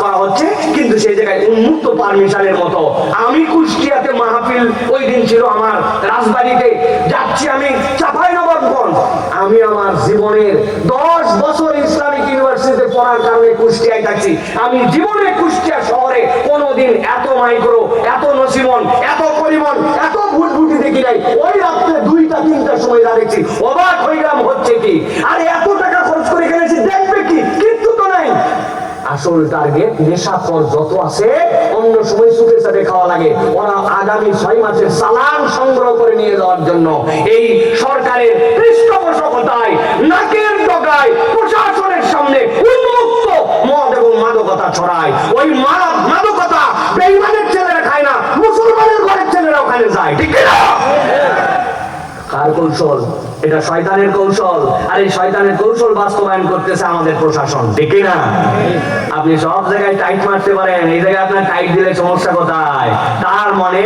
করা হচ্ছে, কিন্তু সেই জায়গায় উন্মুক্ত পারমিশনের মতো। আমি কুষ্টিয়াতে মাহফিল ওই দিন ছিল আমার রাজবাড়িতে, যাচ্ছি আমি চাঁপাইনবাবগঞ্জ। আমি আমার জীবনের 10 বছর ইসলামিক ইউনিভার্সিটিতে পড়ার কারণে কুষ্টিয়ায় থাকছি। আমি জীবনে কুষ্টিয়া শহরে কোনোদিন এত মাইক্রো, এত নসিমন, এত পরিমাণ, এত ভুটভুটি দেখি নাই। ওই রাত্রে 2টা-3টার সময় দেখছি, অবাক হয়ে গেলাম, হচ্ছে কি? আরে এত টাকা খরচ করে গেলেছি, দেখবে কি? কিচ্ছু তো নাই। আসল টার্গেট নেশাখোর যত আছে, অন্য সময় সুখে সাথে খাওয়া লাগে, ওরা আগামী 6 মাসের চালান সংগ্রহ করে নিয়ে যাওয়ার জন্য এই সরকারের পৃষ্ঠপোষকতায়, নাকের ডগায়, প্রশাসনের সামনে উন্মুক্ত মদ এবং মাদকতা ছড়ায়। ওই মাদকতা বেঈমানের ছেলেরা খায় না, মুসলমানের ঘরের ছেলেরা ওখানে যায়, ঠিক না? কার কৌশল? এটা শয়তানের কৌশল। আর এই শয়তানের কৌশল বাস্তবায়ন করতেছে আমাদের প্রশাসন, ঠিক না? আপনি সব জায়গায় টাইট মারতে পারেন, এই জায়গায় আপনার টাইট দিলে সমস্যা কোথায়? তার মানে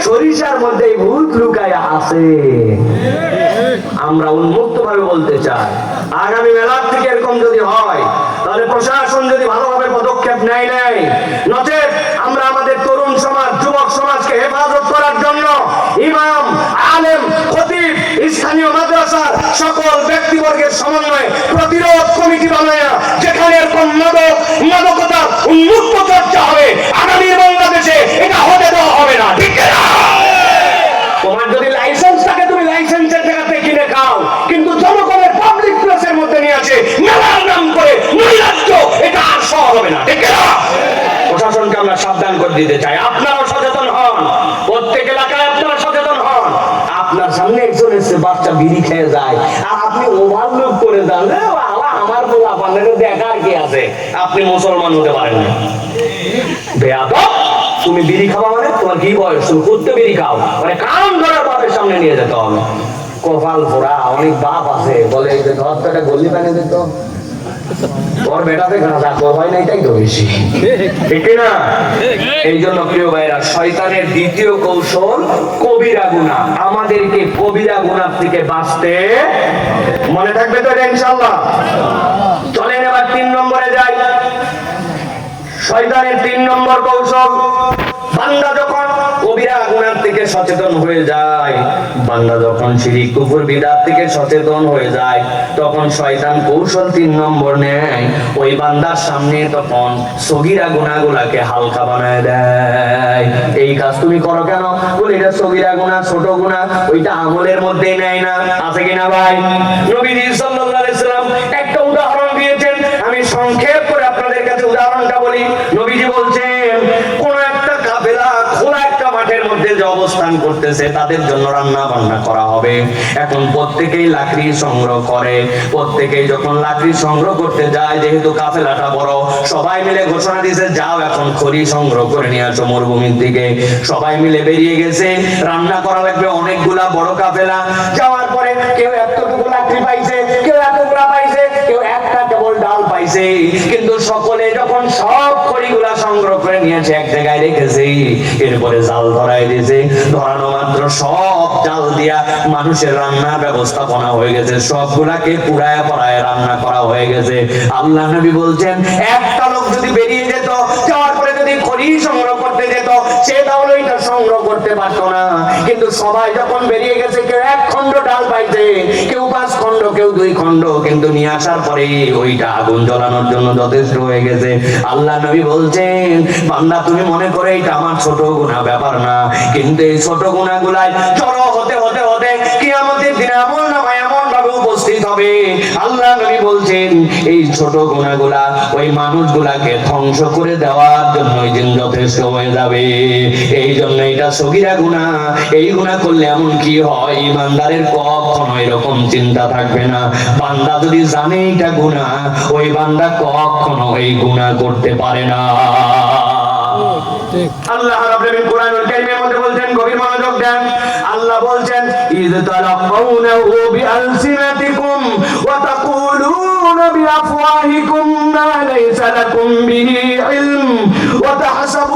সরিষার মধ্যে ভূত লুকায় আছে। আমরা উন্মুক্ত ভাবে বলতে চাই, আগামী মেলার থেকে এরকম যদি হয়, তাহলে প্রশাসন যদি ভালোভাবে পদক্ষেপ নেয়, নচেত আমরা আমাদের তরুণ সমাজ, যুবক সমাজকে হেফাজত করার জন্য ইমাম, আলেম, খতিব, স্থানীয় মাদ্রাসার সকল ব্যক্তিবর্গের সমন্বয়ে প্রতিরোধ কমিটি বানায়, যেখানে এরকম মাদকতা উন্মুক্ত চর্চা হবে, আগামী বাংলাদেশে এটা হতে দেওয়া হবে না, ঠিক না? তোমার যদি লাইসেন্স থাকে, তুমি লাইসেন্সের জায়গাতে কিনে খাও, কিন্তু জনগণের পাবলিক প্লেসের মধ্যে নিয়ে আছে মেলার নাম করে নৈরাজ্য, এটা আর সহজ হবে না, ঠিক না? প্রশাসনকে আমরা সাবধান করে দিতে চাই, আপনারাও সচেতন হন, প্রত্যেক এলাকায় আপনারা সচেতন হন। আপনার সামনে একজন এসে বাচ্চা বিড়ি খেয়ে যায়, আর আপনি ওভারলুক করে যান, আমার বউ আপনাদের দেখার কি আছে? আপনি মুসলমান হতে পারেন না, বেয়াদব। তুমি বিড়ি খাওয়া মানে তোমার কি বয়স? তুমি করতে বিড়ি খাও মানে কান ধরার বাপের সামনে নিয়ে যেতে হবে। কপাল পোড়া অনেক বাপ আছে, বলে এই যে ধর একটা গল্লি বানিয়ে দিত, তোর বেটাতে গাঁজা হয় না, এটাই তো বেশি, ঠিক না? এই জন্য প্রিয় ভাইরা, শয়তানের দ্বিতীয় কৌশল কবিরা গুনাহ। আমাদেরকে কবিরা গুনাহ থেকে বাঁচতে, মনে থাকবে তো ইনশাআল্লাহ? চলেন এবার 3 নম্বরে যাই। শয়তানের 3 নম্বর কৌশল, বান্দা যখন কবিরা গুনাহ থেকে সচেতন হয়ে যায়, বান্দা যখন শিরক কুফর বিদআত থেকে সচেতন হয়ে যায়, তখন শয়তান কৌশল 3 নম্বর নেয়। ওই বান্দার সামনে তখন সগীরা গুনাহগুলোকে হালকা বানায় দেয়। এই কাজ তুমি করো কেন? বলে এটা সগীরা গুনাহ, ছোট গুনাহ, ওইটা আমলের মধ্যেই নেয় না। আছে কিনা ভাই? নবীজি সাল্লাল্লাহু আলাইহি সাল্লাম একটা উদাহরণ দিয়েছেন, আমি সংক্ষেপ করে আপনাদের কাছে উদাহরণটা বলি। নবীজি বলছেন, কোন একটা কাফেলা খোলা একটা মাঠের মধ্যে যে অবস্থান করতেছে, তাদের জন্য রান্না বান্না করা হবে। এখন প্রত্যেকেই লাকড়ি সংগ্রহ করে, প্রত্যেকেই যখন লাকড়ি সংগ্রহ করতে যায়, যেহেতু কাফেলাটা বড়, সবাই মিলে ঘোষণা দিয়েছে, যাও এখন খড়ি সংগ্রহ করে নিয়ে আসো মরুভূমির দিকে। সবাই মিলে বেরিয়ে গেছে, রান্না করা লাগবে অনেকগুলা, বড় কাফেলা। যাওয়ার পরে কেউ এতটুকু লাকড়ি পাইছে, কেউ এতগুলা পাইছে, কেউ একটা কেবল ডাল পাইছে, কিন্তু সকলে যখন সব খড়িগুলা সংগ্রহ করে নিয়েছে, এক জায়গায় রেখেছে, এরপরে জাল ধরাই দিয়েছে। ধরানো মাত্র সব জাল দিয়া মানুষের রান্নার ব্যবস্থাপনা হয়ে গেছে, সবগুলাকে পুড়ায় পড়ায় রান্না করা হয়ে গেছে। আল্লাহ নবী বলছেন, একটা লোক যদি বেরিয়ে যেত, যাওয়ার পরে যদি খড়ি সংগ্রহ করতে যেত, সে তাহলে এটা সংগ্রহ করতে পারতো না। কিন্তু সবাই যখন বেরিয়ে গেছে, কেউ 1 খণ্ড ডাল পাইছে, কেউ 5 খণ্ড, কেউ 2 খণ্ড, কিন্তু নিয়ে আসার পরে ওইটা আগুন জ্বালানোর জন্য যথেষ্ট হয়ে গেছে। আল্লাহ নবী বলছেন, বান্দা তুমি মনে করে এটা আমার ছোট গুনাহ, ব্যাপার না, কিন্তু এই ছোট গুনাহগুলাই জড়ো হতে হতে হতে কিয়ামতের দিনে আমলনামায় এমন ভাবে উপস্থিত হবে, আল্লাহ নবী বলছেন এই ছোট গুনাহগুলা ওই মানুষগুলাকে ধ্বংস করে দেওয়ার জন্য ওই দিন যথেষ্ট হয়ে যাবে। এই জন্য এটা সগীরা গুনাহ। এই গুনাহ করলে এমন কি হয়, ইমানদারের কখনো এরকম চিন্তা থাকবে না। বান্দা যদি জানে এটা গুনাহ, ওই বান্দা কখনো এই গুনাহ করতে পারে না। আল্লাহ রাব্বুল আলামিন কোরআনুল কারীমের মধ্যে বলছেন, গভীর মনোযোগ দেন। আল্লাহ বলছেন, ইয তালাক্কাউনাহু বিআলসিনাতিকুম ওয়া তাকুলুনা বিআফওয়াহিকুম মা লাইসা লাকুম বিহি ইলম ওয়া তাহসাবু